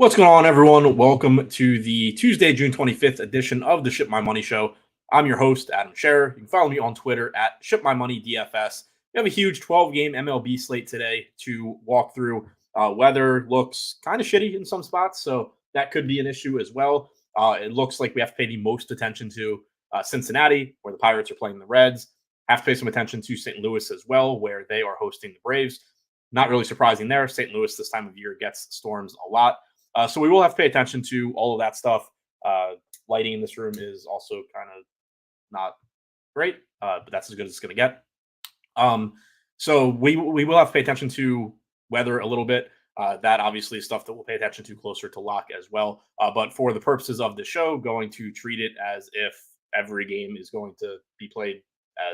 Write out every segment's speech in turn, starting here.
What's going on, everyone? Welcome to the Tuesday, June 25th edition of the Ship My Money Show. I'm your host, Adam Scherer. You can follow me on Twitter at ShipMyMoney DFS. We have a huge 12-game MLB slate today to walk through. Weather looks kind of shitty in some spots, so that could be an issue as well. It looks like we have to pay the most attention to Cincinnati, where the Pirates are playing the Reds. Have to pay some attention to St. Louis as well, where they are hosting the Braves. Not really surprising there. St. Louis this time of year gets storms a lot. So we will have to pay attention to all of that stuff. Lighting in this room is also kind of not great, but that's as good as it's going to get. So we will have to pay attention to weather a little bit. That obviously is stuff that we'll pay attention to closer to lock as well. But for the purposes of the show, going to treat it as if every game is going to be played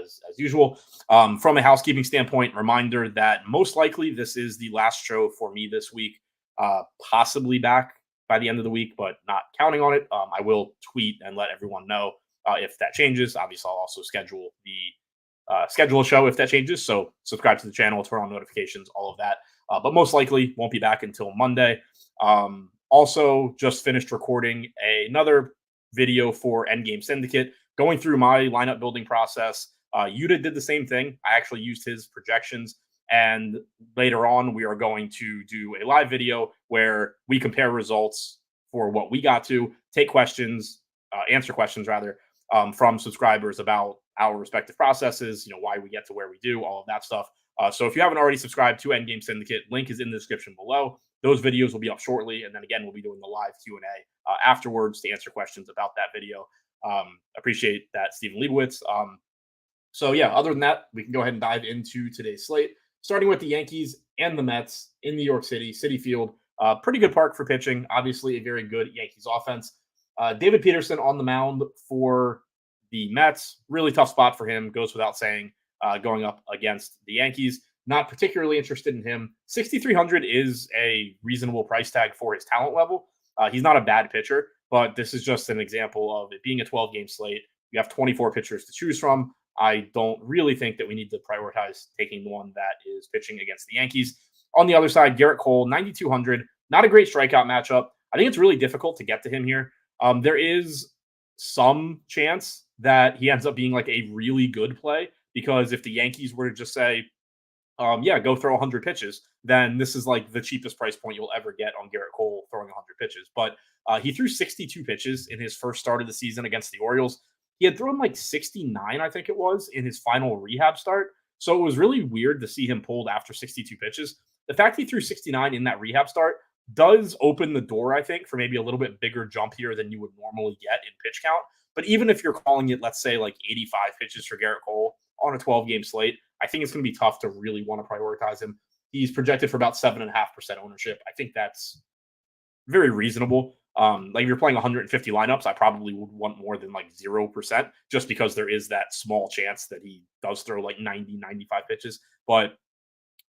as usual. From a housekeeping standpoint, reminder that most likely this is the last show for me this week. Possibly back by the end of the week, but not counting on it. I will tweet and let everyone know if that changes. Obviously, I'll also schedule a show if that changes. So subscribe to the channel, turn on notifications, all of that. But most likely won't be back until Monday. Also, just finished recording another video for Endgame Syndicate, going through my lineup building process. Yuta did the same thing. I actually used his projections. And later on, we are going to do a live video where we compare results for what we got to, take questions, answer questions rather, from subscribers about our respective processes, why we get to where we do, all of that stuff. So if you haven't already subscribed to Endgame Syndicate, link is in the description below. Those videos will be up shortly. And then again, we'll be doing the live Q&A afterwards to answer questions about that video. Appreciate that, Stephen Leibowitz. So yeah, other than that, we can go ahead and dive into today's slate. Starting with the Yankees and the Mets in New York City, Citi Field. Pretty good park for pitching. Obviously, a very good Yankees offense. David Peterson on the mound for the Mets. Really tough spot for him. Goes without saying, going up against the Yankees. Not particularly interested in him. 6,300 is a reasonable price tag for his talent level. He's not a bad pitcher, but this is just an example of it being a 12-game slate. You have 24 pitchers to choose from. I don't really think that we need to prioritize taking the one that is pitching against the Yankees. On the other side, Garrett Cole, 9,200. Not a great strikeout matchup. I think it's really difficult to get to him here. There is some chance that he ends up being like a really good play, because if the Yankees were to just say, go throw 100 pitches, then this is like the cheapest price point you'll ever get on Garrett Cole throwing 100 pitches. But he threw 62 pitches in his first start of the season against the Orioles. He had thrown like 69, I think it was, in his final rehab start. So it was really weird to see him pulled after 62 pitches. The fact he threw 69 in that rehab start does open the door, I think, for maybe a little bit bigger jump here than you would normally get in pitch count. But even if you're calling it, let's say, like 85 pitches for Garrett Cole on a 12-game slate, I think it's going to be tough to really want to prioritize him. He's projected for about 7.5% ownership. I think that's very reasonable. Like if you're playing 150 lineups, I probably would want more than like 0%, just because there is that small chance that he does throw like 90, 95 pitches. But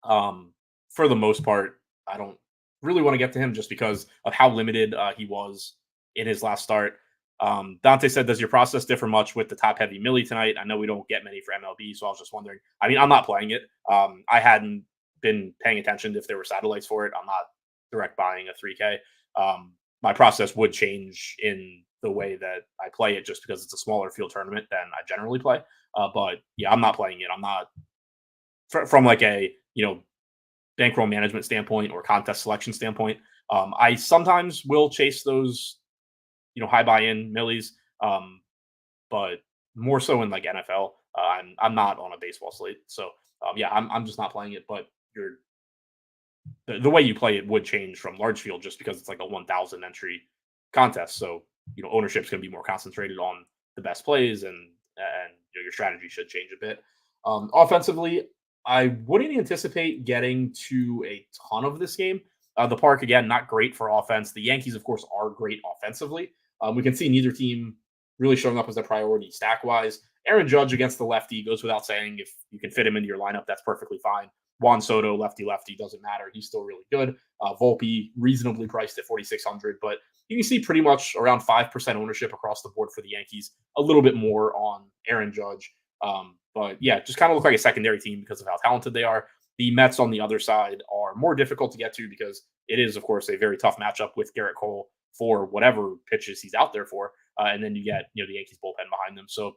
for the most part, I don't really want to get to him just because of how limited he was in his last start. Dante said, does your process differ much with the top heavy Millie tonight? I know we don't get many for MLB, so I was just wondering. I mean, I'm not playing it. I hadn't been paying attention if there were satellites for it. I'm not direct buying a 3K. My process would change in the way that I play it, just because it's a smaller field tournament than I generally play. But yeah, I'm not playing it. I'm not from like a, bankroll management standpoint or contest selection standpoint. I sometimes will chase those, high buy-in millies, but more so in like NFL. I'm not on a baseball slate. So I'm just not playing it, but the way you play it would change from large field, just because it's like a 1,000 entry contest. So, ownership is going to be more concentrated on the best plays, and your strategy should change a bit. Offensively, I wouldn't anticipate getting to a ton of this game. The park, again, not great for offense. The Yankees, of course, are great offensively. We can see neither team really showing up as a priority stack-wise. Aaron Judge against the lefty goes without saying. If you can fit him into your lineup, that's perfectly fine. Juan Soto, lefty, doesn't matter. He's still really good. Volpe, reasonably priced at 4,600, but you can see pretty much around 5% ownership across the board for the Yankees. A little bit more on Aaron Judge. But yeah, just kind of look like a secondary team because of how talented they are. The Mets on the other side are more difficult to get to because it is, of course, a very tough matchup with Garrett Cole for whatever pitches he's out there for. And then you get, the Yankees bullpen behind them. So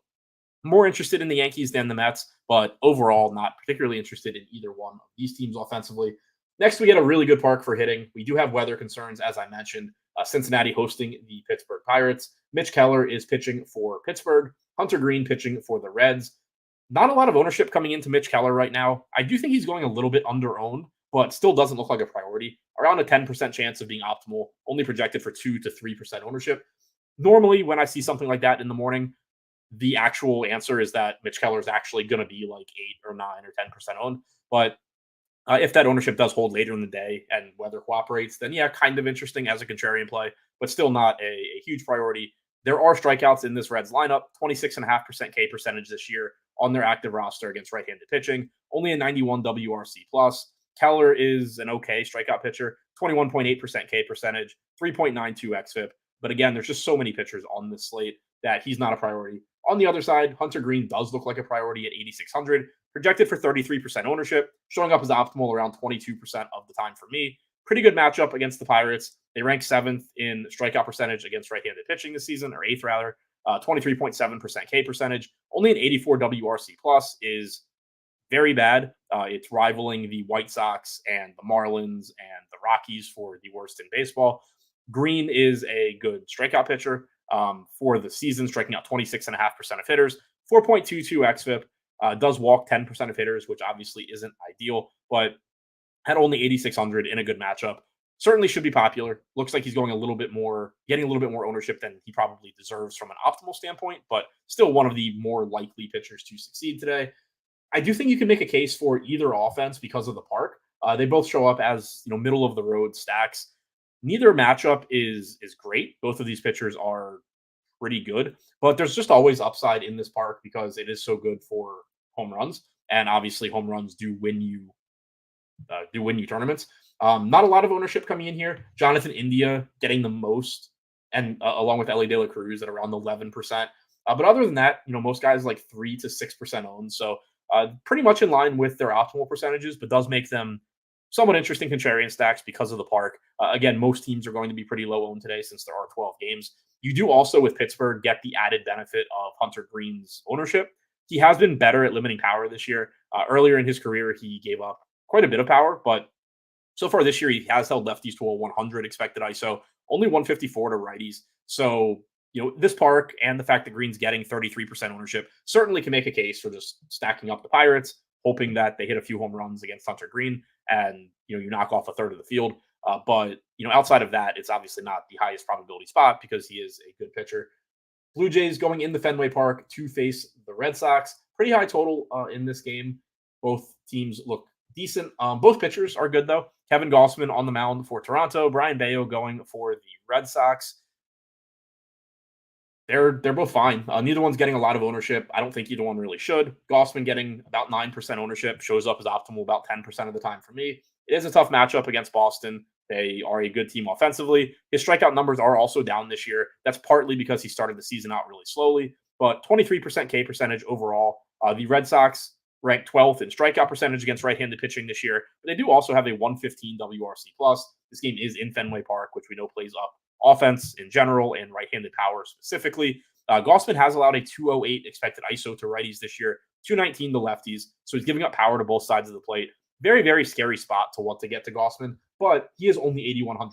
more interested in the Yankees than the Mets, but overall not particularly interested in either one of these teams offensively. Next, we get a really good park for hitting. We do have weather concerns, as I mentioned. Cincinnati hosting the Pittsburgh Pirates. Mitch Keller is pitching for Pittsburgh. Hunter Green pitching for the Reds. Not a lot of ownership coming into Mitch Keller right now. I do think he's going a little bit under-owned, but still doesn't look like a priority. Around a 10% chance of being optimal, only projected for 2 to 3% ownership. Normally, when I see something like that in the morning, the actual answer is that Mitch Keller is actually going to be like 8 or 9 or 10% owned. But if that ownership does hold later in the day and weather cooperates, then yeah, kind of interesting as a contrarian play, but still not a huge priority. There are strikeouts in this Reds lineup, 26.5% K percentage this year on their active roster against right-handed pitching, only a 91 WRC plus. Keller is an okay strikeout pitcher, 21.8% K percentage, 3.92 xFIP. But again, there's just so many pitchers on this slate that he's not a priority. On the other side, Hunter Green does look like a priority at 8,600, projected for 33% ownership, showing up as optimal around 22% of the time for me. Pretty good matchup against the Pirates. They rank 7th in strikeout percentage against right-handed pitching this season, or 8th rather, 23.7% K percentage. Only an 84 WRC plus is very bad. It's rivaling the White Sox and the Marlins and the Rockies for the worst in baseball. Green is a good strikeout pitcher for the season, striking out 26.5% of hitters, 4.22 xFIP, does walk 10% of hitters, which obviously isn't ideal, but had only 8,600 in a good matchup. Certainly should be popular. Looks like he's going getting a little bit more ownership than he probably deserves from an optimal standpoint, but still one of the more likely pitchers to succeed today. I do think you can make a case for either offense because of the park. They both show up as middle of the road stacks. Neither matchup is great. Both of these pitchers are pretty good, but there's just always upside in this park because it is so good for home runs, and obviously home runs do win you tournaments. Not a lot of ownership coming in here. Jonathan India getting the most, and along with Ellie De La Cruz at around 11%. But other than that, most guys like 3 to 6% owned. So pretty much in line with their optimal percentages, but does make them somewhat interesting contrarian stacks because of the park. Again, most teams are going to be pretty low owned today since there are 12 games. You do also, with Pittsburgh, get the added benefit of Hunter Green's ownership. He has been better at limiting power this year. Earlier in his career, he gave up quite a bit of power, but so far this year, he has held lefties to a 100 expected ISO, only 154 to righties. So, this park and the fact that Green's getting 33% ownership certainly can make a case for just stacking up the Pirates, hoping that they hit a few home runs against Hunter Green and, you knock off a third of the field. But outside of that, it's obviously not the highest probability spot because he is a good pitcher. Blue Jays going in the Fenway Park to face the Red Sox. Pretty high total in this game. Both teams look decent. Both pitchers are good, though. Kevin Gausman on the mound for Toronto. Brian Bayo going for the Red Sox. They're both fine. Neither one's getting a lot of ownership. I don't think either one really should. Gausman getting about 9% ownership, shows up as optimal about 10% of the time for me. It is a tough matchup against Boston. They are a good team offensively. His strikeout numbers are also down this year. That's partly because he started the season out really slowly, but 23% K percentage overall. The Red Sox ranked 12th in strikeout percentage against right-handed pitching this year, but they do also have a 115 WRC plus. This game is in Fenway Park, which we know plays up offense in general and right-handed power specifically. Gausman has allowed a 208 expected ISO to righties this year, 219 to lefties, so he's giving up power to both sides of the plate. Very, very scary spot to want to get to Gausman, but he is only $8,100,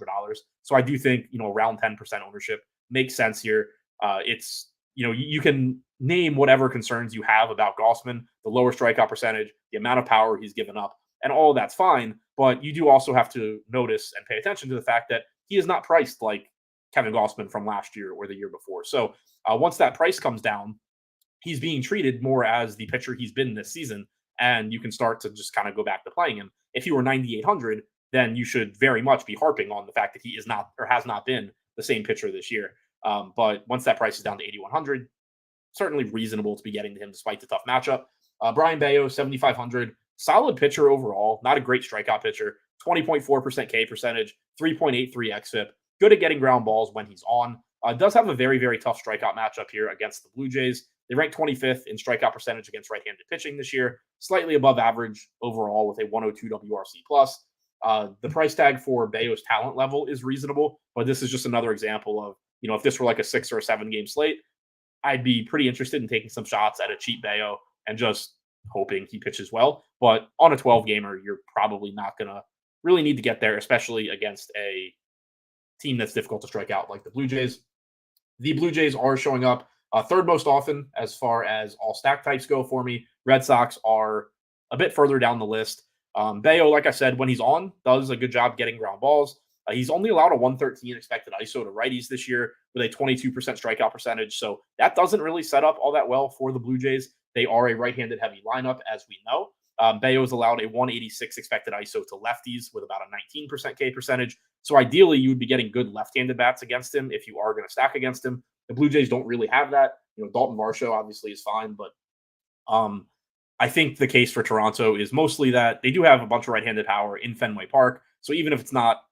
so I do think around 10% ownership makes sense here. It's you can name whatever concerns you have about Gausman, the lower strikeout percentage, the amount of power he's given up, and all of that's fine. But you do also have to notice and pay attention to the fact that he is not priced like Kevin Gausman from last year or the year before. So once that price comes down, he's being treated more as the pitcher he's been this season, and you can start to just kind of go back to playing him. If he were 9,800, then you should very much be harping on the fact that he is not or has not been the same pitcher this year. But once that price is down to 8,100, certainly reasonable to be getting to him despite the tough matchup. Brian Bayo, 7,500, solid pitcher overall, not a great strikeout pitcher, 20.4% K percentage, 3.83 xFIP, good at getting ground balls when he's on. Does have a very, very tough strikeout matchup here against the Blue Jays. They ranked 25th in strikeout percentage against right-handed pitching this year, slightly above average overall with a 102 WRC plus. The price tag for Bayo's talent level is reasonable, but this is just another example of, if this were like a 6 or a 7 game slate, I'd be pretty interested in taking some shots at a cheap Bayo and just hoping he pitches well. But on a 12 gamer, you're probably not going to really need to get there, especially against a team that's difficult to strike out like the Blue Jays. The Blue Jays are showing up third most often as far as all stack types go for me. Red Sox are a bit further down the list. Bayo, like I said, when he's on, does a good job getting ground balls. He's only allowed a 113 expected ISO to righties this year with a 22% strikeout percentage. So that doesn't really set up all that well for the Blue Jays. They are a right-handed heavy lineup, as we know. Bayo is allowed a 186 expected ISO to lefties with about a 19% K percentage. So ideally, you would be getting good left-handed bats against him if you are going to stack against him. The Blue Jays don't really have that. Dalton Varsho obviously is fine, but I think the case for Toronto is mostly that they do have a bunch of right-handed power in Fenway Park. So even if it's not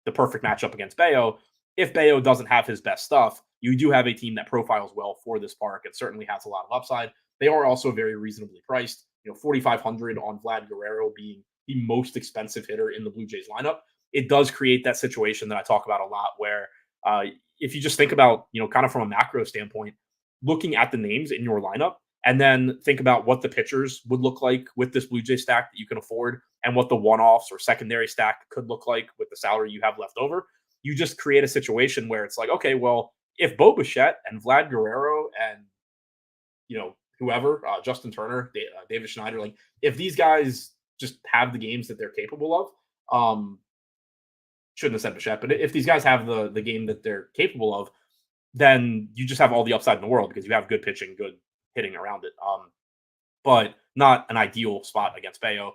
the perfect matchup against Bayo, if Bayo doesn't have his best stuff, you do have a team that profiles well for this park. It certainly has a lot of upside. They are also very reasonably priced. 4,500 on Vlad Guerrero being the most expensive hitter in the Blue Jays lineup. It does create that situation that I talk about a lot where if you just think about, kind of from a macro standpoint, looking at the names in your lineup, and then think about what the pitchers would look like with this Blue Jay stack that you can afford and what the one-offs or secondary stack could look like with the salary you have left over. You just create a situation where it's like, okay, well, if Bo Bichette and Vlad Guerrero and, whoever, Justin Turner, David Schneider, like if these guys just have the games that they're capable of, shouldn't have said Bichette, but if these guys have the game that they're capable of, then you just have all the upside in the world because you have good pitching, good hitting around it. But not an ideal spot against Bayo.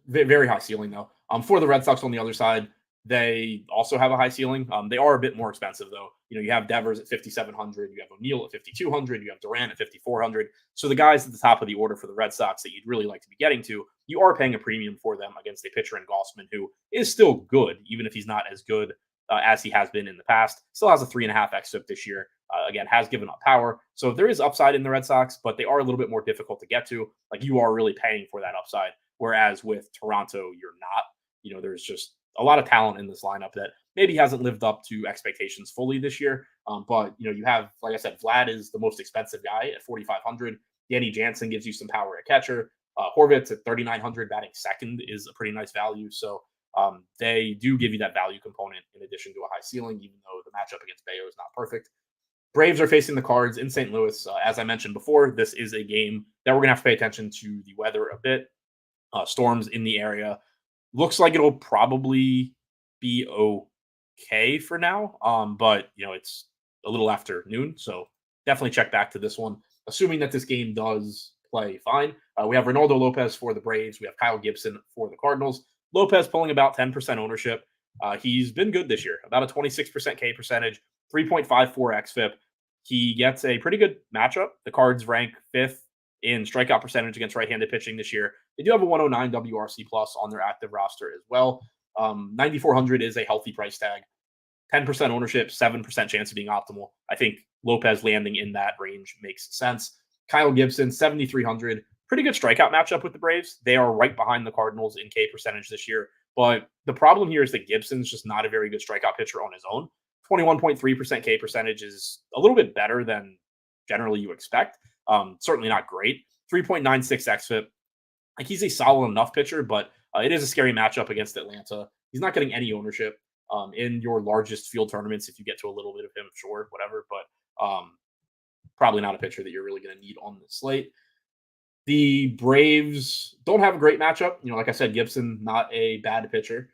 Very high ceiling though. For the Red Sox on the other side, they also have a high ceiling. They are a bit more expensive though. You have Devers at 5,700, you have O'Neill at 5,200, you have Duran at 5,400. So the guys at the top of the order for the Red Sox that you'd really like to be getting to, you are paying a premium for them against a pitcher in Gossman who is still good, even if he's not as good as he has been in the past. Still has a 3.5 xFIP this year. Again, has given up power. So there is upside in the Red Sox, but they are a little bit more difficult to get to. Like you are really paying for that upside. Whereas with Toronto, you're not. There's just a lot of talent in this lineup that maybe hasn't lived up to expectations fully this year. But you have, like I said, Vlad is the most expensive guy at 4,500. Danny Jansen gives you some power at catcher. Horvitz at 3,900 batting second is a pretty nice value. So they do give you that value component in addition to a high ceiling, even though the matchup against Bayo is not perfect. Braves are facing the Cards in St. Louis. As I mentioned before, this is a game that we're going to have to pay attention to the weather a bit. Storms in the area. Looks like it'll probably be okay for now. But, it's a little after noon. So definitely check back to this one. Assuming that this game does play fine. We have Ronaldo Lopez for the Braves. We have Kyle Gibson for the Cardinals. Lopez pulling about 10% ownership. He's been good this year. About a 26% K percentage, 3.54 xFIP. He gets a pretty good matchup. The Cards rank 5th in strikeout percentage against right-handed pitching this year. They do have a 109 WRC plus on their active roster as well. 9,400 is a healthy price tag. 10% ownership, 7% chance of being optimal. I think Lopez landing in that range makes sense. Kyle Gibson, 7,300. Pretty good strikeout matchup with the Braves. They are right behind the Cardinals in K percentage this year. But the problem here is that Gibson's just not a very good strikeout pitcher on his own. 21.3% K percentage is a little bit better than generally you expect. Certainly not great. 3.96 xFIP. Like he's a solid enough pitcher, but it is a scary matchup against Atlanta. He's not getting any ownership in your largest field tournaments. If you get to a little bit of him, sure, whatever. But probably not a pitcher that you're really going to need on the slate. The Braves don't have a great matchup. Like I said, Gibson, not a bad pitcher.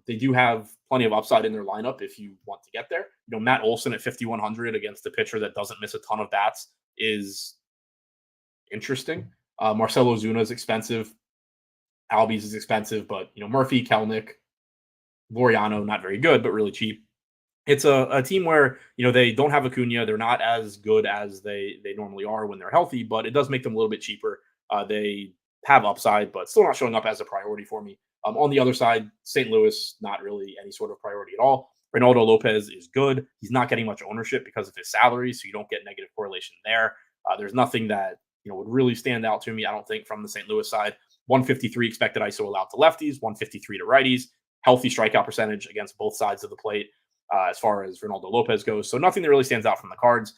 They do have plenty of upside in their lineup if you want to get there. Matt Olson at 5,100 against a pitcher that doesn't miss a ton of bats is interesting. Marcell Ozuna is expensive. Albies is expensive, but Murphy, Kelnick, Laureano, not very good, but really cheap. It's a team where, they don't have Acuna. They're not as good as they normally are when they're healthy, but it does make them a little bit cheaper. They have upside, but still not showing up as a priority for me. On the other side, St. Louis, not really any sort of priority at all. Reynaldo Lopez is good. He's not getting much ownership because of his salary, so you don't get negative correlation there. There's nothing that would really stand out to me, I don't think, from the St. Louis side. 153 expected ISO allowed to lefties, 153 to righties. Healthy strikeout percentage against both sides of the plate as far as Reynaldo Lopez goes. So nothing that really stands out from the Cards.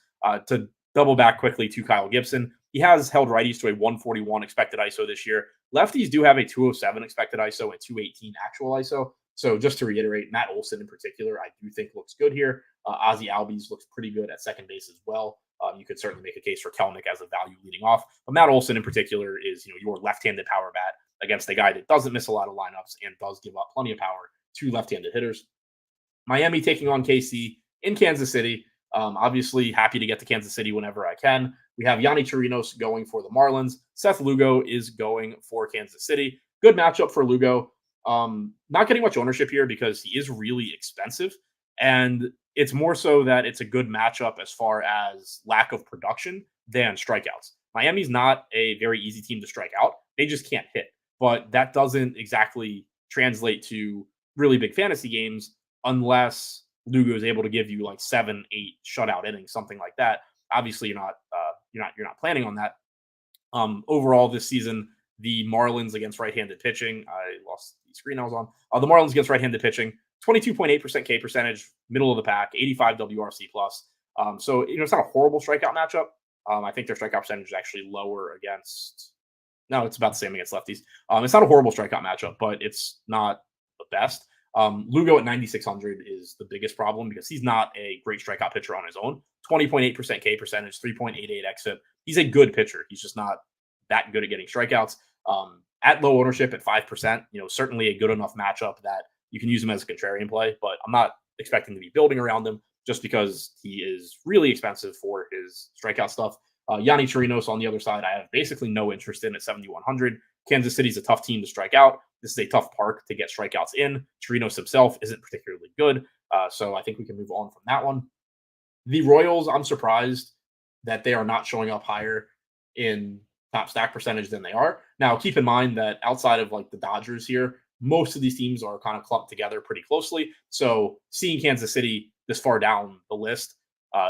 To double back quickly to Kyle Gibson, he has held righties to a 141 expected ISO this year. Lefties do have a 207 expected ISO and 218 actual ISO. So just to reiterate, Matt Olson in particular, I do think looks good here. Ozzie Albies looks pretty good at second base as well. You could certainly make a case for Kelnick as a value leading off. But Matt Olson in particular is your left-handed power bat against a guy that doesn't miss a lot of lineups and does give up plenty of power to left-handed hitters. Miami taking on KC in Kansas City. Obviously, happy to get to Kansas City whenever I can. We have Yanni Chirinos going for the Marlins. Seth Lugo is going for Kansas City. Good matchup for Lugo. Not getting much ownership here because he is really expensive. And it's more so that it's a good matchup as far as lack of production than strikeouts. Miami's not a very easy team to strike out. They just can't hit. But that doesn't exactly translate to really big fantasy games unless Lugo is able to give you like 7-8 shutout innings, something like that. Obviously, you're not planning on that. Overall, this season, the Marlins against right-handed pitching. I lost the screen I was on. The Marlins against right-handed pitching, 22.8% K percentage, middle of the pack, 85 WRC plus. So it's not a horrible strikeout matchup. I think their strikeout percentage is actually lower against. No, it's about the same against lefties. It's not a horrible strikeout matchup, but it's not the best. Lugo at 9,600 is the biggest problem because he's not a great strikeout pitcher on his own. 20.8% K percentage, 3.88 exit. He's a good pitcher. He's just not that good at getting strikeouts. At low ownership at 5%, certainly a good enough matchup that you can use him as a contrarian play, but I'm not expecting to be building around him just because he is really expensive for his strikeout stuff. Yanni Chirinos on the other side, I have basically no interest in at 7,100. Kansas City's a tough team to strike out. This is a tough park to get strikeouts in. Chirinos himself isn't particularly good, so I think we can move on from that one. The Royals, I'm surprised that they are not showing up higher in top stack percentage than they are. Now, keep in mind that outside of like the Dodgers here, most of these teams are kind of clumped together pretty closely. So seeing Kansas City this far down the list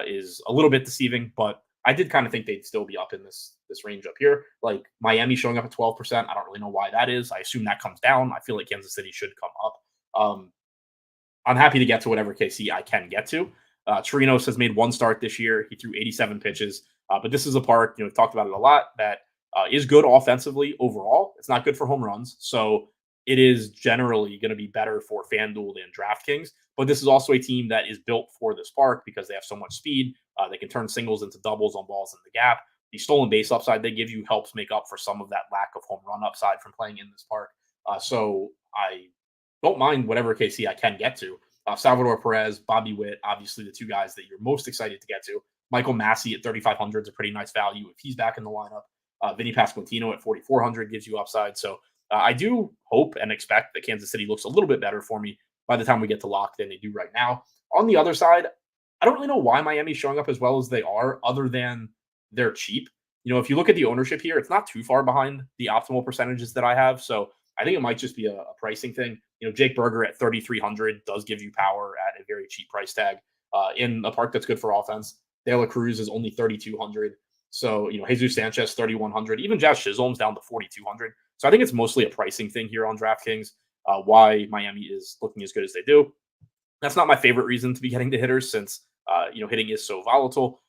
is a little bit deceiving, but I did kind of think they'd still be up in this range up here. Like Miami showing up at 12%. I don't really know why that is. I assume that comes down. I feel like Kansas City should come up. I'm happy to get to whatever KC I can get to. Chirinos has made one start this year. He threw 87 pitches. But this is a park, we've talked about it a lot, that is good offensively overall. It's not good for home runs. So it is generally going to be better for FanDuel than DraftKings. But this is also a team that is built for this park because they have so much speed. They can turn singles into doubles on balls in the gap. The stolen base upside they give you helps make up for some of that lack of home run upside from playing in this park. So I don't mind whatever KC I can get to. Salvador Perez, Bobby Witt, obviously the two guys that you're most excited to get to. Michael Massey at 3,500 is a pretty nice value if he's back in the lineup. Vinny Pasquantino at 4,400 gives you upside. So I do hope and expect that Kansas City looks a little bit better for me by the time we get to lock than they do right now. On the other side, I don't really know why Miami's showing up as well as they are, other than they're cheap. If you look at the ownership here, it's not too far behind the optimal percentages that I have. So I think it might just be a pricing thing. Jake Berger at 3,300 does give you power at a very cheap price tag in a park that's good for offense. De La Cruz is only 3,200. So, Jesus Sanchez, 3,100. Even Jazz Chisholm's down to 4,200. So I think it's mostly a pricing thing here on DraftKings, why Miami is looking as good as they do. That's not my favorite reason to be getting to hitters since, hitting is so volatile.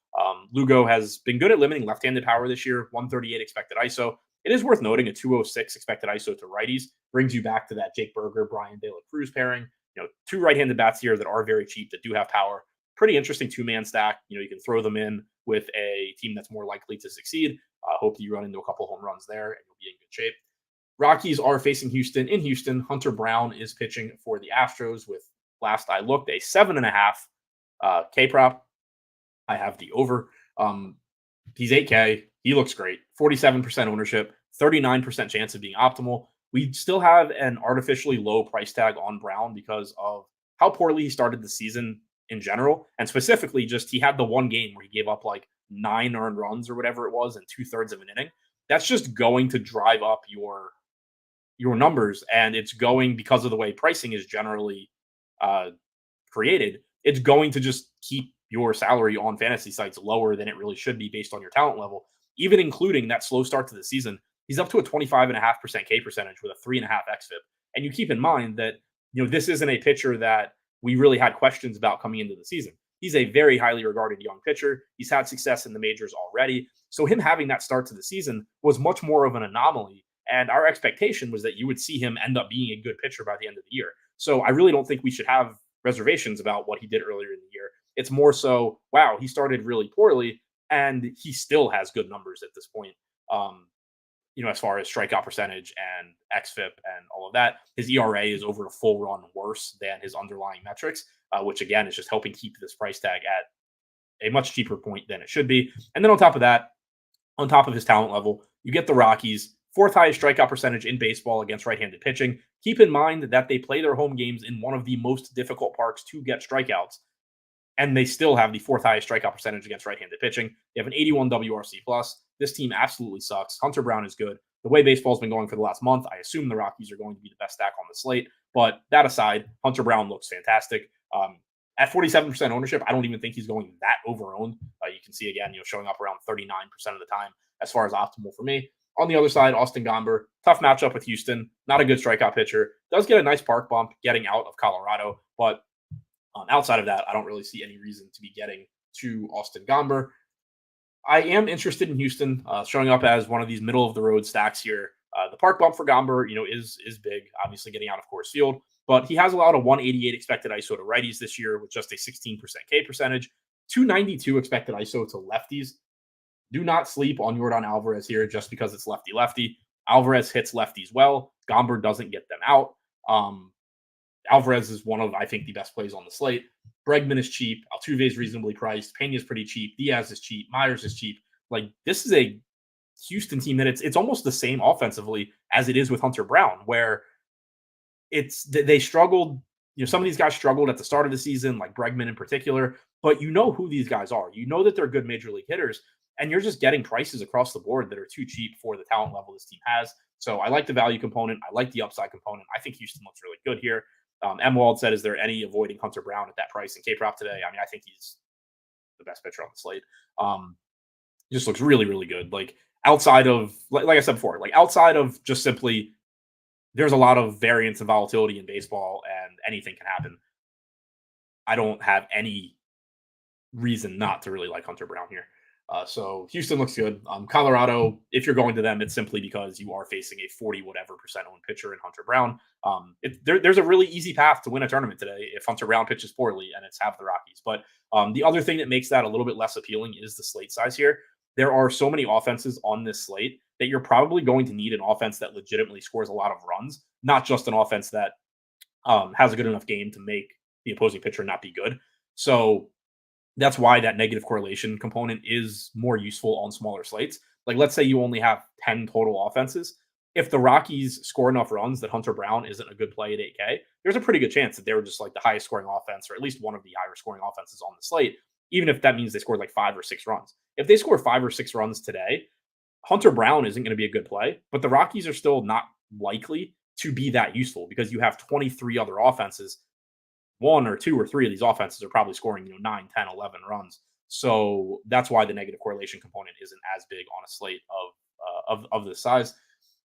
Lugo has been good at limiting left-handed power this year, 138 expected ISO. It is worth noting a 206 expected ISO to righties brings you back to that Jake Berger, Brian De La Cruz pairing. Two right-handed bats here that are very cheap, that do have power. Pretty interesting two-man stack. You can throw them in with a team that's more likely to succeed. Hope that you run into a couple home runs there and you'll be in good shape. Rockies are facing Houston. In Houston, Hunter Brown is pitching for the Astros with, last I looked, a 7.5 K prop. I have the over. He's 8K. He looks great. 47% ownership, 39% chance of being optimal. We still have an artificially low price tag on Brown because of how poorly he started the season in general. And specifically, just he had the one game where he gave up like 9 earned runs or whatever it was in 2/3 of an inning. That's just going to drive up your numbers. And it's going because of the way pricing is generally created, it's going to just keep your salary on fantasy sites lower than it really should be based on your talent level, even including that slow start to the season. He's up to a 25.5% K percentage with a 3.5 xFIP. And you keep in mind that, this isn't a pitcher that we really had questions about coming into the season. He's a very highly regarded young pitcher. He's had success in the majors already. So him having that start to the season was much more of an anomaly. And our expectation was that you would see him end up being a good pitcher by the end of the year. So I really don't think we should have reservations about what he did earlier in the year. It's more so, wow, he started really poorly and he still has good numbers at this point. As far as strikeout percentage and xFIP and all of that, his ERA is over a full run worse than his underlying metrics, which again is just helping keep this price tag at a much cheaper point than it should be. And then on top of that, on top of his talent level, you get the Rockies, fourth highest strikeout percentage in baseball against right-handed pitching. Keep in mind that they play their home games in one of the most difficult parks to get strikeouts, and they still have the fourth highest strikeout percentage against right-handed pitching. They have an 81 WRC+. This team absolutely sucks. Hunter Brown is good. The way baseball's been going for the last month, I assume the Rockies are going to be the best stack on the slate. But that aside, Hunter Brown looks fantastic. At 47% ownership, I don't even think he's going that over-owned. You can see, again, showing up around 39% of the time as far as optimal for me. On the other side, Austin Gomber, tough matchup with Houston. Not a good strikeout pitcher. Does get a nice park bump getting out of Colorado. But outside of that, I don't really see any reason to be getting to Austin Gomber. I am interested in Houston showing up as one of these middle-of-the-road stacks here. The park bump for Gomber, is big, obviously getting out of Coors Field. But he has allowed a 188 expected ISO to righties this year with just a 16% K percentage, 292 expected ISO to lefties. Do not sleep on Yordan Alvarez here just because it's lefty-lefty. Alvarez hits lefties well. Gomber doesn't get them out. Alvarez is one of, I think, the best plays on the slate. Bregman is cheap. Altuve is reasonably priced. Pena is pretty cheap. Diaz is cheap. Myers is cheap. Like, this is a Houston team that it's almost the same offensively as it is with Hunter Brown, where they struggled. Some of these guys struggled at the start of the season, like Bregman in particular, but you know who these guys are. You know that they're good major league hitters, and you're just getting prices across the board that are too cheap for the talent level this team has. So I like the value component. I like the upside component. I think Houston looks really good here. M. Wald said, is there any avoiding Hunter Brown at that price in K-Prop today? I mean, I think he's the best pitcher on the slate. He just looks really, really good. Like, outside of, like I said before, like outside of just simply there's a lot of variance and volatility in baseball and anything can happen. I don't have any reason not to really like Hunter Brown here. So Houston looks good. Colorado, if you're going to them, it's simply because you are facing a 40-whatever% owned pitcher in Hunter Brown. There's a really easy path to win a tournament today if Hunter Brown pitches poorly, and it's have the Rockies. But the other thing that makes that a little bit less appealing is the slate size here. There are so many offenses on this slate that you're probably going to need an offense that legitimately scores a lot of runs, not just an offense that has a good enough game to make the opposing pitcher not be good. So that's why that negative correlation component is more useful on smaller slates. Like, let's say you only have 10 total offenses. If the Rockies score enough runs that Hunter Brown isn't a good play at 8K, there's a pretty good chance that they were just like the highest scoring offense, or at least one of the higher scoring offenses on the slate, even if that means they scored like 5 or 6 runs. If they score 5 or 6 runs today, Hunter Brown isn't going to be a good play, but the Rockies are still not likely to be that useful because you have 23 other offenses. 1 or 2 or 3 of these offenses are probably scoring, 9, 10, 11 runs. So that's why the negative correlation component isn't as big on a slate of this size.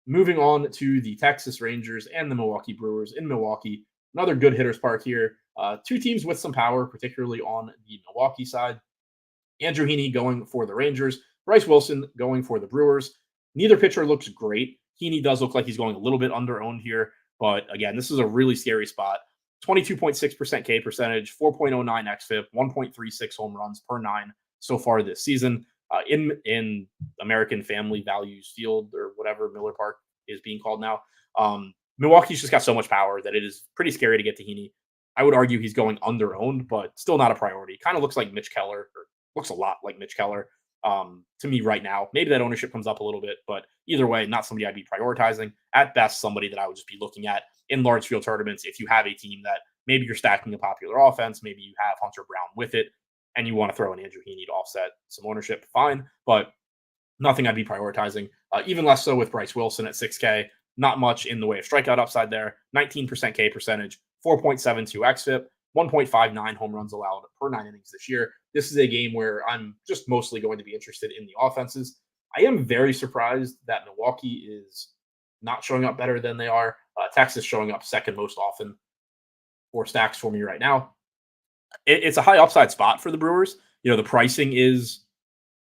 Moving on to the Texas Rangers and the Milwaukee Brewers in Milwaukee. Another good hitters park here. 2 teams with some power, particularly on the Milwaukee side. Andrew Heaney going for the Rangers. Bryce Wilson going for the Brewers. Neither pitcher looks great. Heaney does look like he's going a little bit under-owned here. But again, this is a really scary spot. 22.6% K percentage, 4.09 xFIP, 1.36 home runs per 9 so far this season. In American Family Values Field, or whatever Miller Park is being called now. Milwaukee's just got so much power that it is pretty scary to get to Heaney. I would argue he's going under-owned, but still not a priority. Kind of looks like Mitch Keller, or looks a lot like Mitch Keller to me right now. Maybe that ownership comes up a little bit, but either way, not somebody I'd be prioritizing. At best, somebody that I would just be looking at in large field tournaments if you have a team that maybe you're stacking a popular offense, maybe you have Hunter Brown with it, and you want to throw in Andrew Heaney to offset some ownership, fine, but nothing I'd be prioritizing. Even less so with Bryce Wilson at 6K. Not much in the way of strikeout upside there. 19% K percentage, 4.72 xFIP, 1.59 home runs allowed per 9 innings this year. This is a game where I'm just mostly going to be interested in the offenses. I am very surprised that Milwaukee is not showing up better than they are. Texas showing up second most often for stacks for me right now. It's a high upside spot for the Brewers. The pricing is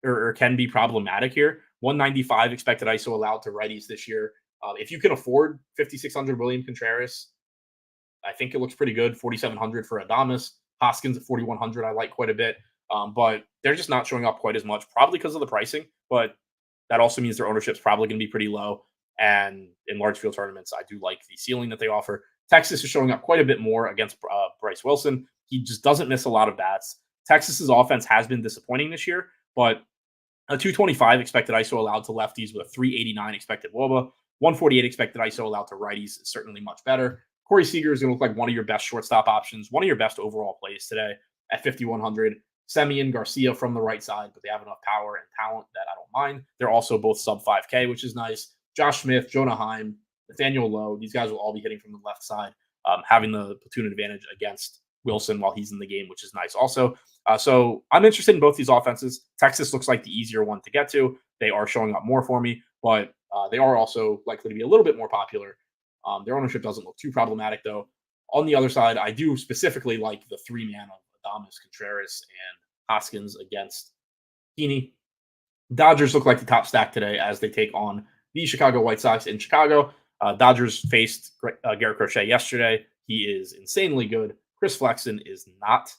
or can be problematic here. 195 expected ISO allowed to righties this year. If you can afford 5,600 William Contreras, I think it looks pretty good. 4,700 for Adames. Hoskins at 4,100 I like quite a bit. But they're just not showing up quite as much, probably because of the pricing. But that also means their ownership's probably going to be pretty low. And in large field tournaments, I do like the ceiling that they offer. Texas is showing up quite a bit more against Bryce Wilson. He just doesn't miss a lot of bats. Texas's offense has been disappointing this year, but a 225 expected ISO allowed to lefties with a 389 expected WOBA. 148 expected ISO allowed to righties is certainly much better. Corey Seager is going to look like one of your best shortstop options, one of your best overall plays today at 5,100. Semien, Garcia from the right side, but they have enough power and talent that I don't mind. They're also both sub 5K, which is nice. Josh Smith, Jonah Heim, Nathaniel Lowe, these guys will all be hitting from the left side, having the platoon advantage against Wilson while he's in the game, which is nice also. So I'm interested in both these offenses. Texas looks like the easier one to get to. They are showing up more for me, but they are also likely to be a little bit more popular. Their ownership doesn't look too problematic, though. On the other side, I do specifically like the three-man of Adames, Contreras, and Hoskins against Heaney. Dodgers look like the top stack today as they take on the Chicago White Sox in Chicago. Dodgers faced Garrett Crochet yesterday. He is insanely good. Chris Flexen is not.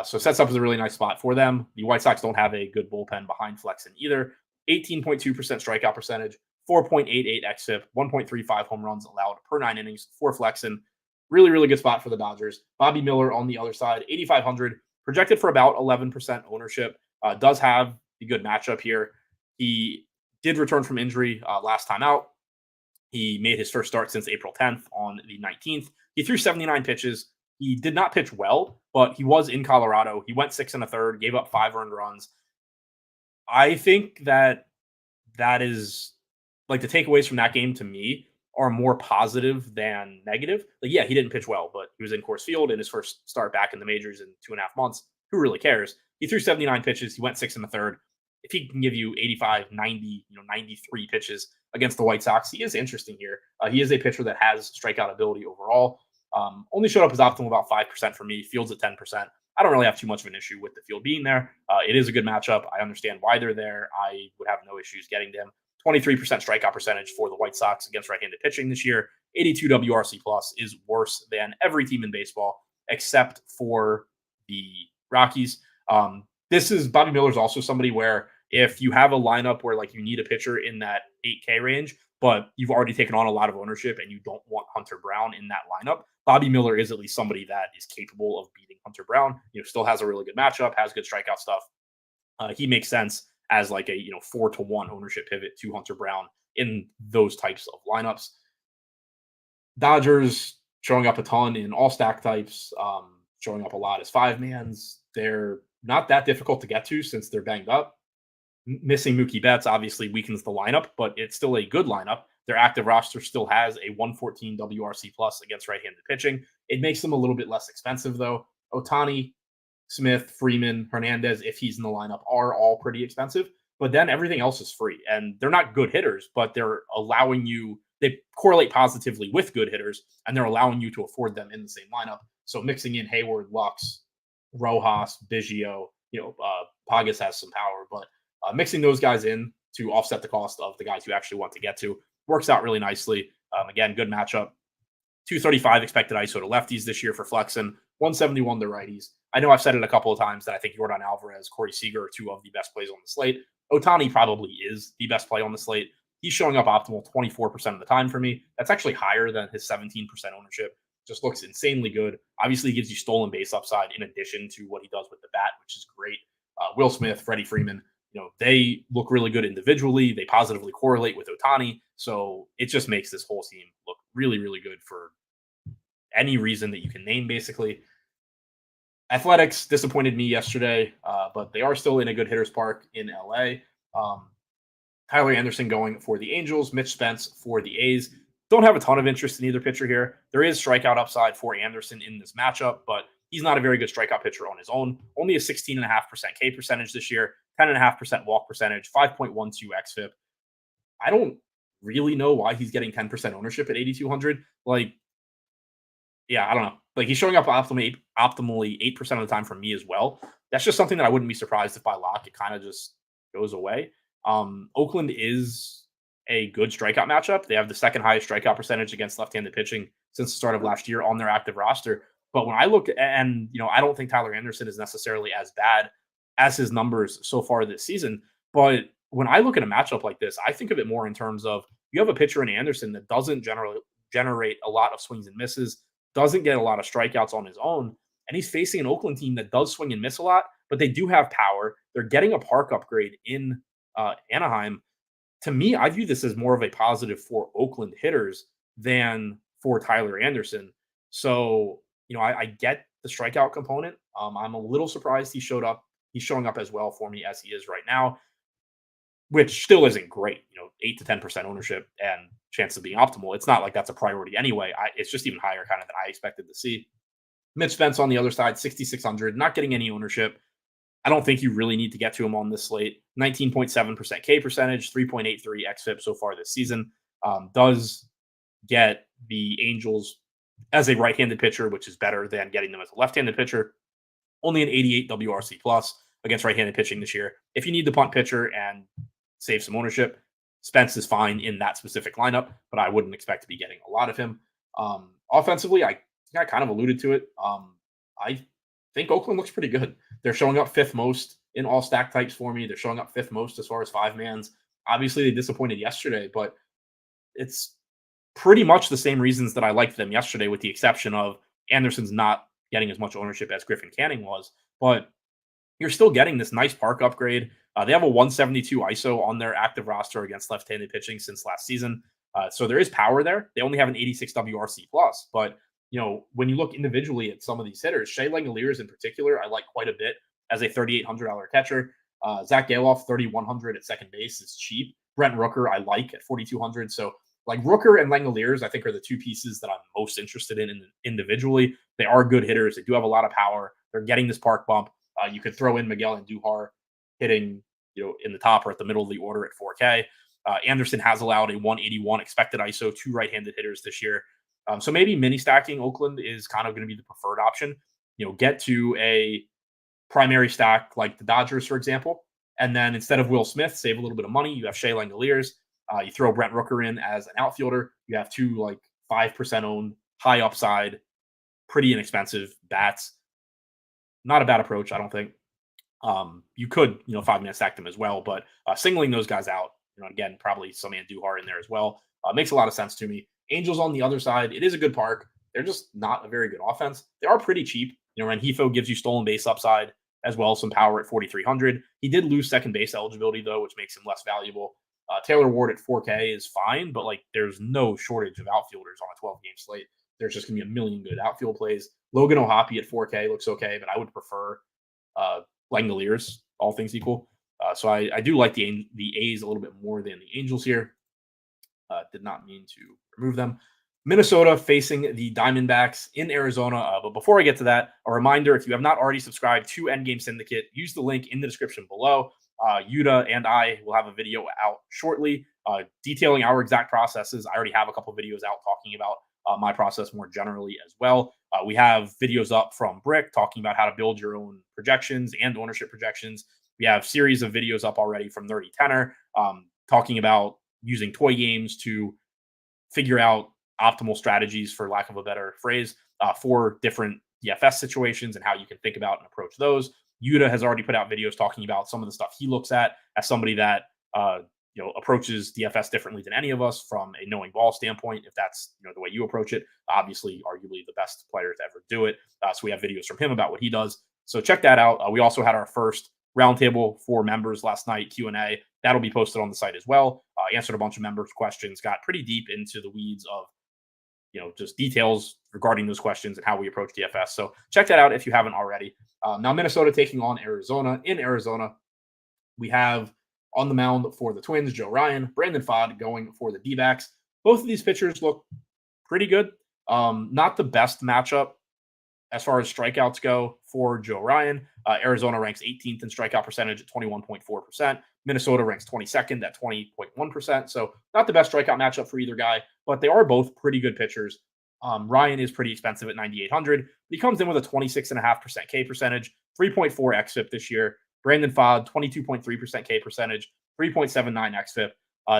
So sets up as a really nice spot for them. The White Sox don't have a good bullpen behind Flexen either. 18.2% strikeout percentage, 4.88 xFIP, 1.35 home runs allowed per 9 innings for Flexen. Really, really good spot for the Dodgers. Bobby Miller on the other side, 8,500, projected for about 11% ownership. Does have a good matchup here. He did return from injury last time out. He made his first start since April 10th on the 19th. He threw 79 pitches. He did not pitch well, but he was in Colorado. He went 6 1/3, gave up 5 earned runs. I think that is like the takeaways from that game to me are more positive than negative. Like, yeah, he didn't pitch well, but he was in Coors Field in his first start back in the majors in 2.5 months. Who really cares? He threw 79 pitches. He went 6 1/3. If he can give you 85, 90, 93 pitches against the White Sox, he is interesting here. He is a pitcher that has strikeout ability overall. Only showed up as optimal about 5% for me. Field's at 10%. I don't really have too much of an issue with the field being there. It is a good matchup. I understand why they're there. I would have no issues getting them. 23% strikeout percentage for the White Sox against right-handed pitching this year. 82 WRC plus is worse than every team in baseball except for the Rockies. This is Bobby Miller's also somebody where if you have a lineup where like you need a pitcher in that 8K range, but you've already taken on a lot of ownership and you don't want Hunter Brown in that lineup, Bobby Miller is at least somebody that is capable of beating Hunter Brown. Still has a really good matchup, has good strikeout stuff. He makes sense as like a 4-to-1 ownership pivot to Hunter Brown in those types of lineups. Dodgers showing up a ton in all stack types, showing up a lot as 5-mans. They're not that difficult to get to since they're banged up. Missing Mookie Betts obviously weakens the lineup, but it's still a good lineup. Their active roster still has a 114 WRC plus against right-handed pitching. It makes them a little bit less expensive, though. Ohtani, Smith, Freeman, Hernandez, if he's in the lineup, are all pretty expensive. But then everything else is free. And they're not good hitters, but they're allowing you, they correlate positively with good hitters, and they're allowing you to afford them in the same lineup. So mixing in Hayward, Lux, Rojas, Biggio, Pagas has some power, but mixing those guys in to offset the cost of the guys you actually want to get to works out really nicely. Again, good matchup. 235 expected ISO to lefties this year for Flexen, 171 to righties. I know I've said it a couple of times that I think Yordan Alvarez, Corey Seager are two of the best plays on the slate. Ohtani probably is the best play on the slate. He's showing up optimal 24% of the time for me. That's actually higher than his 17% ownership. Just looks insanely good. Obviously, he gives you stolen base upside in addition to what he does with the bat, which is great. Will Smith, Freddie Freeman, they look really good individually. They positively correlate with Ohtani. So it just makes this whole team look really, really good for any reason that you can name, basically. Athletics disappointed me yesterday, but they are still in a good hitter's park in LA. Tyler Anderson going for the Angels, Mitch Spence for the A's. Don't have a ton of interest in either pitcher here. There is strikeout upside for Anderson in this matchup, but he's not a very good strikeout pitcher on his own. Only a 16.5% K percentage this year, 10.5% walk percentage, 5.12 xFIP. I don't really know why he's getting 10% ownership at 8,200. Like, yeah, I don't know. Like, he's showing up optimally 8% of the time for me as well. That's just something that I wouldn't be surprised if by lock it kind of just goes away. Oakland is a good strikeout matchup. They have the second highest strikeout percentage against left-handed pitching since the start of last year on their active roster. But when I look, and I don't think Tyler Anderson is necessarily as bad as his numbers so far this season. But when I look at a matchup like this, I think of it more in terms of you have a pitcher in Anderson that doesn't generally generate a lot of swings and misses, doesn't get a lot of strikeouts on his own, and he's facing an Oakland team that does swing and miss a lot, but they do have power. They're getting a park upgrade in Anaheim. To me, I view this as more of a positive for Oakland hitters than for Tyler Anderson. So, I get the strikeout component. I'm a little surprised he showed up. He's showing up as well for me as he is right now, which still isn't great. 8 to 10% ownership and chance of being optimal. It's not like that's a priority anyway. It's just even higher kind of than I expected to see. Mitch Spence on the other side, 6,600, not getting any ownership. I don't think you really need to get to him on this slate. 19.7% K percentage, 3.83 xFIP so far this season. Does get the Angels as a right-handed pitcher, which is better than getting them as a left-handed pitcher. Only an 88 WRC plus against right-handed pitching this year. If you need the punt pitcher and save some ownership, Spence is fine in that specific lineup, but I wouldn't expect to be getting a lot of him. Offensively, I kind of alluded to it. I think Oakland looks pretty good. They're showing up fifth most in all stack types for me. They're showing up fifth most as far as five mans. Obviously, they disappointed yesterday, but it's pretty much the same reasons that I liked them yesterday, with the exception of Anderson's not getting as much ownership as Griffin Canning was. But you're still getting this nice park upgrade. They have a 172 ISO on their active roster against left-handed pitching since last season. So there is power there. They only have an 86 WRC plus, but when you look individually at some of these hitters, Shea Langoliers in particular, I like quite a bit as a $3,800 catcher. Zach Galoff, 3,100 at second base is cheap. Brent Rooker, I like at 4,200. So like Rooker and Langoliers, I think are the two pieces that I'm most interested in individually. They are good hitters. They do have a lot of power. They're getting this park bump. You could throw in Miguel Andujar hitting, in the top or at the middle of the order at 4K. Anderson has allowed a 181 expected ISO to right-handed hitters this year. So maybe mini stacking Oakland is kind of going to be the preferred option. Get to a primary stack like the Dodgers, for example, and then instead of Will Smith, save a little bit of money. You have Shea Langoliers. You throw Brent Rooker in as an outfielder. You have two 5% owned, high upside, pretty inexpensive bats. Not a bad approach, I don't think. You could, 5-man stack them as well, but singling those guys out, again, probably some Andujar in there as well, makes a lot of sense to me. Angels on the other side, it is a good park. They're just not a very good offense. They are pretty cheap. Rengifo gives you stolen base upside as well as some power at 4,300. He did lose second base eligibility, though, which makes him less valuable. Taylor Ward at 4K is fine, but there's no shortage of outfielders on a 12-game slate. There's just going to be a million good outfield plays. Logan O'Hoppe at 4K looks okay, but I would prefer Langoliers, all things equal. So I do like the A's a little bit more than the Angels here. Did not mean to remove them. Minnesota facing the Diamondbacks in Arizona. But before I get to that, a reminder, if you have not already subscribed to Endgame Syndicate, use the link in the description below. Yuta and I will have a video out shortly detailing our exact processes. I already have a couple videos out talking about my process more generally as well. We have videos up from Brick talking about how to build your own projections and ownership projections. We have series of videos up already from Nerdy Tenor talking about using toy games to figure out optimal strategies, for lack of a better phrase, for different DFS situations and how you can think about and approach those. Yuta has already put out videos talking about some of the stuff he looks at as somebody that approaches DFS differently than any of us from a knowing ball standpoint. If that's the way you approach it, obviously, arguably the best player to ever do it. So we have videos from him about what he does. So check that out. We also had our first roundtable for members last night, Q&A. That'll be posted on the site as well. Answered a bunch of members' questions, got pretty deep into the weeds of just details regarding those questions and how we approach DFS. So check that out if you haven't already. Now, Minnesota taking on Arizona. In Arizona, we have on the mound for the Twins, Joe Ryan, Brandon Pfaadt going for the D-backs. both of these pitchers look pretty good. Not the best matchup as far as strikeouts go for Joe Ryan. Arizona ranks 18th in strikeout percentage at 21.4%. Minnesota ranks 22nd at 20.1%. So not the best strikeout matchup for either guy, but they are both pretty good pitchers. Ryan is pretty expensive at 9,800. He comes in with a 26.5% K percentage, 3.4 xFIP this year. Brandon Pfaadt, 22.3% K percentage, 3.79 xFIP.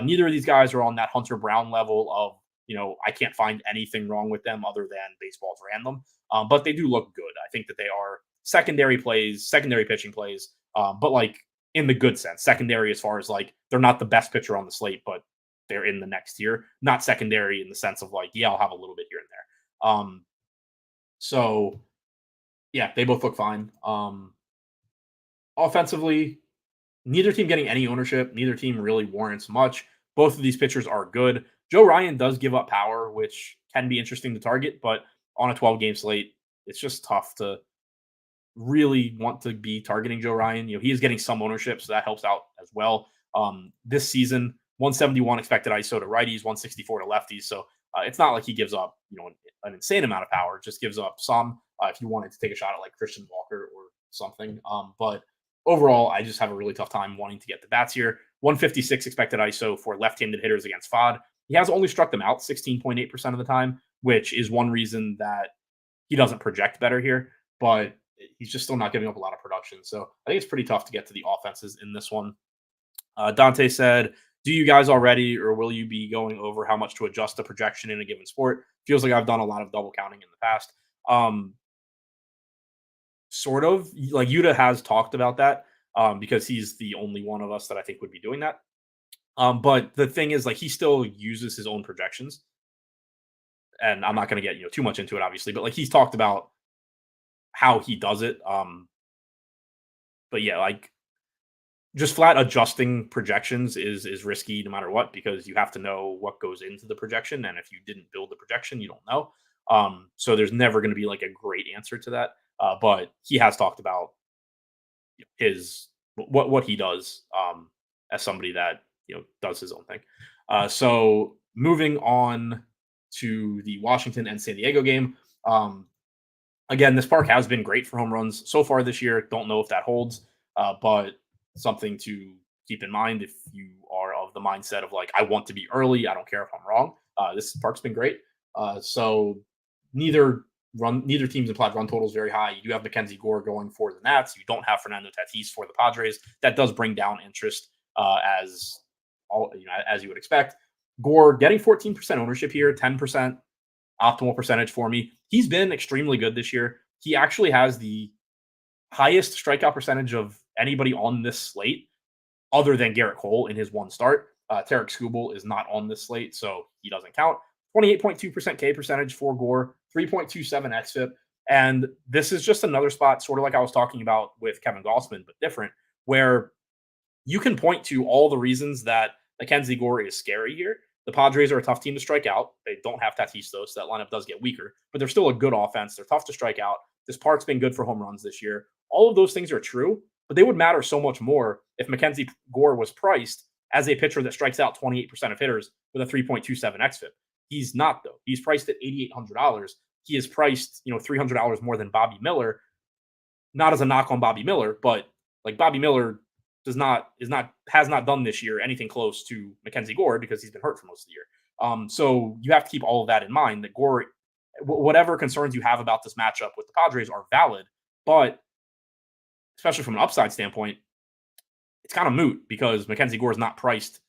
Neither of these guys are on that Hunter Brown level of, I can't find anything wrong with them other than baseball's random. But they do look good. I think that they are secondary pitching plays, but like in the good sense. Secondary as far as like they're not the best pitcher on the slate, but they're in the next tier. Not secondary in the sense of like, yeah, I'll have a little bit here and there. So yeah, they both look fine. Offensively, neither team getting any ownership. Neither team really warrants much. Both of these pitchers are good. Joe Ryan does give up power, which can be interesting to target, but on a 12-game slate, it's just tough to really want to be targeting Joe Ryan. He is getting some ownership, so that helps out as well. This season, 171 expected ISO to righties, 164 to lefties. So it's not like he gives up, an insane amount of power. Just gives up some if you wanted to take a shot at like Christian Walker or something. But overall, I just have a really tough time wanting to get the bats here. 156 expected ISO for left-handed hitters against Pfaadt. He has only struck them out 16.8% of the time, which is one reason that he doesn't project better here. But he's just still not giving up a lot of production. So I think it's pretty tough to get to the offenses in this one. Dante said, do you guys already, or will you be going over how much to adjust the projection in a given sport? Feels like I've done a lot of double counting in the past. Sort of. Like Yuta has talked about that because he's the only one of us that I think would be doing that. But the thing is, like, he still uses his own projections. And I'm not going to get too much into it, obviously, but like he's talked about how he does it. But yeah, like just flat adjusting projections is risky no matter what, because you have to know what goes into the projection. And if you didn't build the projection, you don't know. So there's never going to be like a great answer to that. But he has talked about his what he does as somebody that does his own thing. So moving on to the Washington and San Diego game. Again, this park has been great for home runs so far this year. Don't know if that holds, but something to keep in mind if you are of the mindset of like, I want to be early. I don't care if I'm wrong. This park's been great. So neither team's implied run totals very high. You do have Mackenzie Gore going for the Nats. You don't have Fernando Tatis for the Padres. That does bring down interest as you would expect. Gore getting 14% ownership here, 10% optimal percentage for me. He's been extremely good this year. He actually has the highest strikeout percentage of anybody on this slate other than Garrett Cole in his one start. Tarek Skubal is not on this slate, so he doesn't count. 28.2% K percentage for Gore, 3.27 xFIP. And this is just another spot, sort of like I was talking about with Kevin Gausman, but different, where you can point to all the reasons that Mackenzie Gore is scary here. The Padres are a tough team to strike out. They don't have Tatis, though, so that lineup does get weaker. But they're still a good offense. They're tough to strike out. This park's been good for home runs this year. All of those things are true, but they would matter so much more if Mackenzie Gore was priced as a pitcher that strikes out 28% of hitters with a 3.27 xFIP. He's not, though. He's priced at $8,800. He is priced, $300 more than Bobby Miller. Not as a knock on Bobby Miller, but like Bobby Miller has not done this year anything close to Mackenzie Gore because he's been hurt for most of the year. So you have to keep all of that in mind, that Gore, whatever concerns you have about this matchup with the Padres are valid, but especially from an upside standpoint, it's kind of moot because Mackenzie Gore is not priced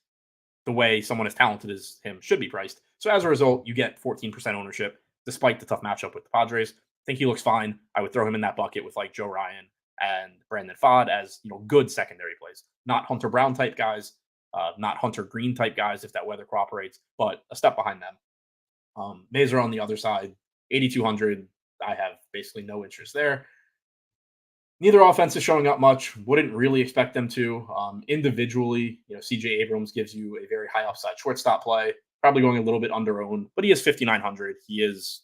the way someone as talented as him should be priced. So as a result, you get 14% ownership despite the tough matchup with the Padres. I think he looks fine. I would throw him in that bucket with like Joe Ryan and Brandon Pfaadt as good secondary plays, not Hunter Brown type guys, not Hunter Green type guys if that weather cooperates, but a step behind them. Mazer on the other side, 8,200. I have basically no interest there. Neither offense is showing up much. Wouldn't really expect them to. Individually, CJ Abrams gives you a very high upside shortstop play, probably going a little bit under owned, but he is 5,900. He is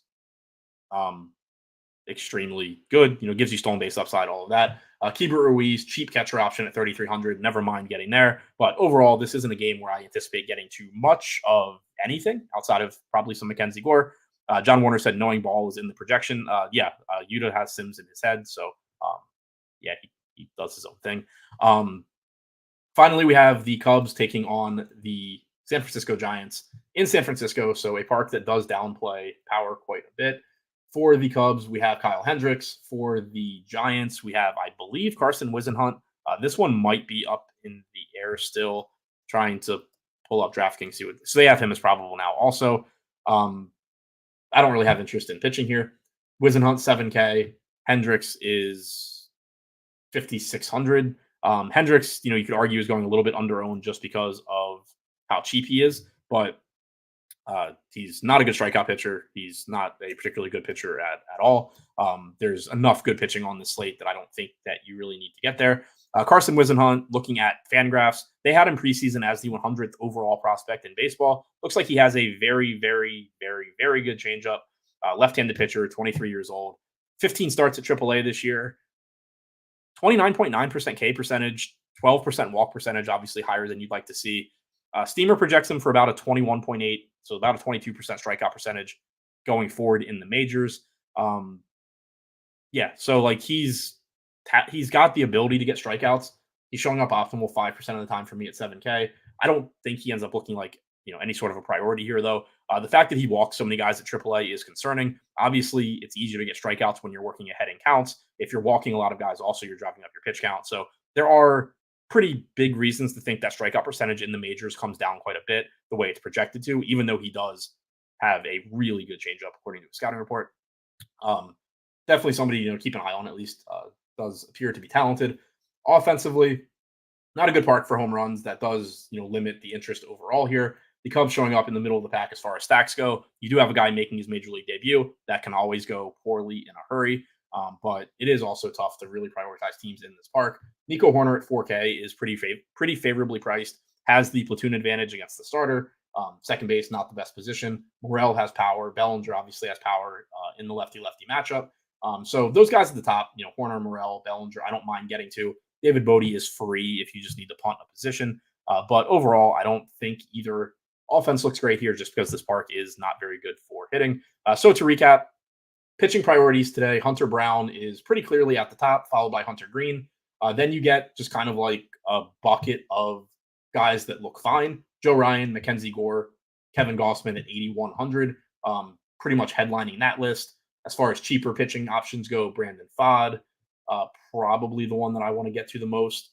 extremely good, gives you stolen base upside, all of that. Keibert Ruiz, cheap catcher option at 3,300. Never mind getting there. But overall, this isn't a game where I anticipate getting too much of anything outside of probably some Mackenzie Gore. John Warner said knowing ball is in the projection. Yuta has Sims in his head. So, he does his own thing. Finally, we have the Cubs taking on the San Francisco Giants in San Francisco. So a park that does downplay power quite a bit. For the Cubs, we have Kyle Hendricks. For the Giants, we have, I believe, Carson Wisenhunt. This one might be up in the air still, trying to pull up DraftKings. So they have him as probable now. Also, I don't really have interest in pitching here. Wisenhunt, 7K. Hendricks is 5,600. Hendricks, you could argue is going a little bit under-owned just because of how cheap he is, but he's not a good strikeout pitcher. He's not a particularly good pitcher at all. There's enough good pitching on the slate that I don't think that you really need to get there. Carson Wisenhunt, looking at FanGraphs, they had him preseason as the 100th overall prospect in baseball. Looks like he has a very, very, very, very good changeup. Left-handed pitcher, 23 years old, 15 starts at AAA this year, 29.9% K percentage, 12% walk percentage, obviously higher than you'd like to see. Steamer projects him for about a 21.8, so about a 22% strikeout percentage going forward in the majors. So like he's got the ability to get strikeouts. He's showing up optimal 5% of the time for me at 7K. I don't think he ends up looking like any sort of a priority here, though. The fact that he walks so many guys at AAA is concerning. Obviously, it's easier to get strikeouts when you're working ahead in counts. If you're walking a lot of guys, also you're driving up your pitch count. So there are pretty big reasons to think that strikeout percentage in the majors comes down quite a bit the way it's projected to, even though he does have a really good changeup according to a scouting report. Definitely somebody keep an eye on, at least. Does appear to be talented. Offensively, not a good park for home runs. That does limit the interest overall here. The Cubs showing up in the middle of the pack as far as stacks go. You do have a guy making his major league debut. That can always go poorly in a hurry. But it is also tough to really prioritize teams in this park. Nico Horner at 4K is pretty favorably priced, has the platoon advantage against the starter. Second base, not the best position. Morel has power. Bellinger obviously has power in the lefty-lefty matchup. So those guys at the top, Horner, Morel, Bellinger, I don't mind getting to. David Bodie is free if you just need to punt a position. But overall, I don't think either offense looks great here just because this park is not very good for hitting. So to recap, pitching priorities today, Hunter Brown is pretty clearly at the top, followed by Hunter Green. Then you get just kind of like a bucket of guys that look fine. Joe Ryan, Mackenzie Gore, Kevin Gossman at 8,100, pretty much headlining that list. As far as cheaper pitching options go, Brandon Pfaadt, probably the one that I want to get to the most.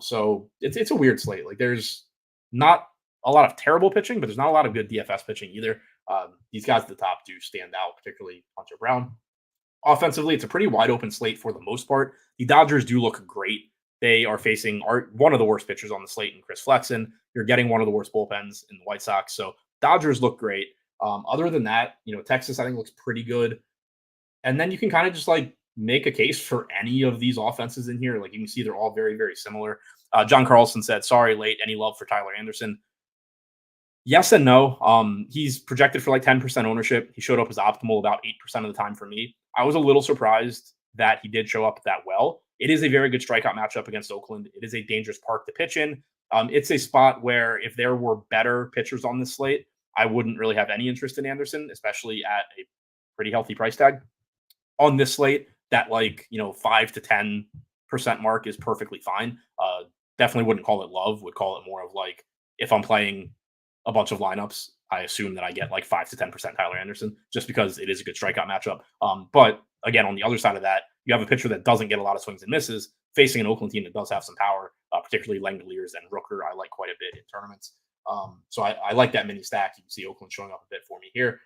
So it's a weird slate. Like there's not a lot of terrible pitching, but there's not a lot of good DFS pitching either. These guys at the top do stand out, particularly Hunter Brown. Offensively, it's a pretty wide open slate for the most part. The Dodgers do look great. They are facing one of the worst pitchers on the slate in Chris Flexen. You're getting one of the worst bullpens in the White Sox. So Dodgers look great. Other than that, Texas I think looks pretty good. And then you can kind of just like make a case for any of these offenses in here. Like you can see they're all very, very similar. John Carlson said, sorry, late. Any love for Tyler Anderson? Yes and no. He's projected for like 10% ownership. He showed up as optimal about 8% of the time for me. I was a little surprised that he did show up that well. It is a very good strikeout matchup against Oakland. It is a dangerous park to pitch in. It's a spot where if there were better pitchers on this slate, I wouldn't really have any interest in Anderson, especially at a pretty healthy price tag. On this slate, that 5 to 10% mark is perfectly fine. Definitely wouldn't call it love. Would call it more of like if I'm playing a bunch of lineups, I assume that I get like 5 to 10% Tyler Anderson just because it is a good strikeout matchup. But again, on the other side of that, you have a pitcher that doesn't get a lot of swings and misses facing an Oakland team that does have some power, particularly Langoliers and Rooker. I like quite a bit in tournaments. So I like that mini stack. You can see Oakland showing up a bit for me here.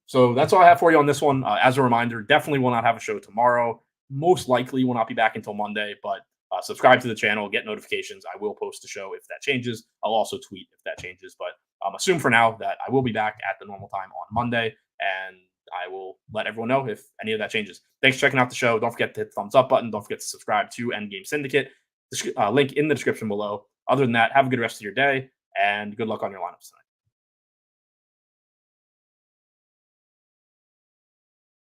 So that's all I have for you on this one. As a reminder, definitely will not have a show tomorrow. Most likely will not be back until Monday, but subscribe to the channel, get notifications. I will post the show if that changes. I'll also tweet if that changes, but assume for now that I will be back at the normal time on Monday, and I will let everyone know if any of that changes. Thanks for checking out the show. Don't forget to hit the thumbs up button. Don't forget to subscribe to Endgame Syndicate. Link in the description below. Other than that, have a good rest of your day, and good luck on your lineups tonight.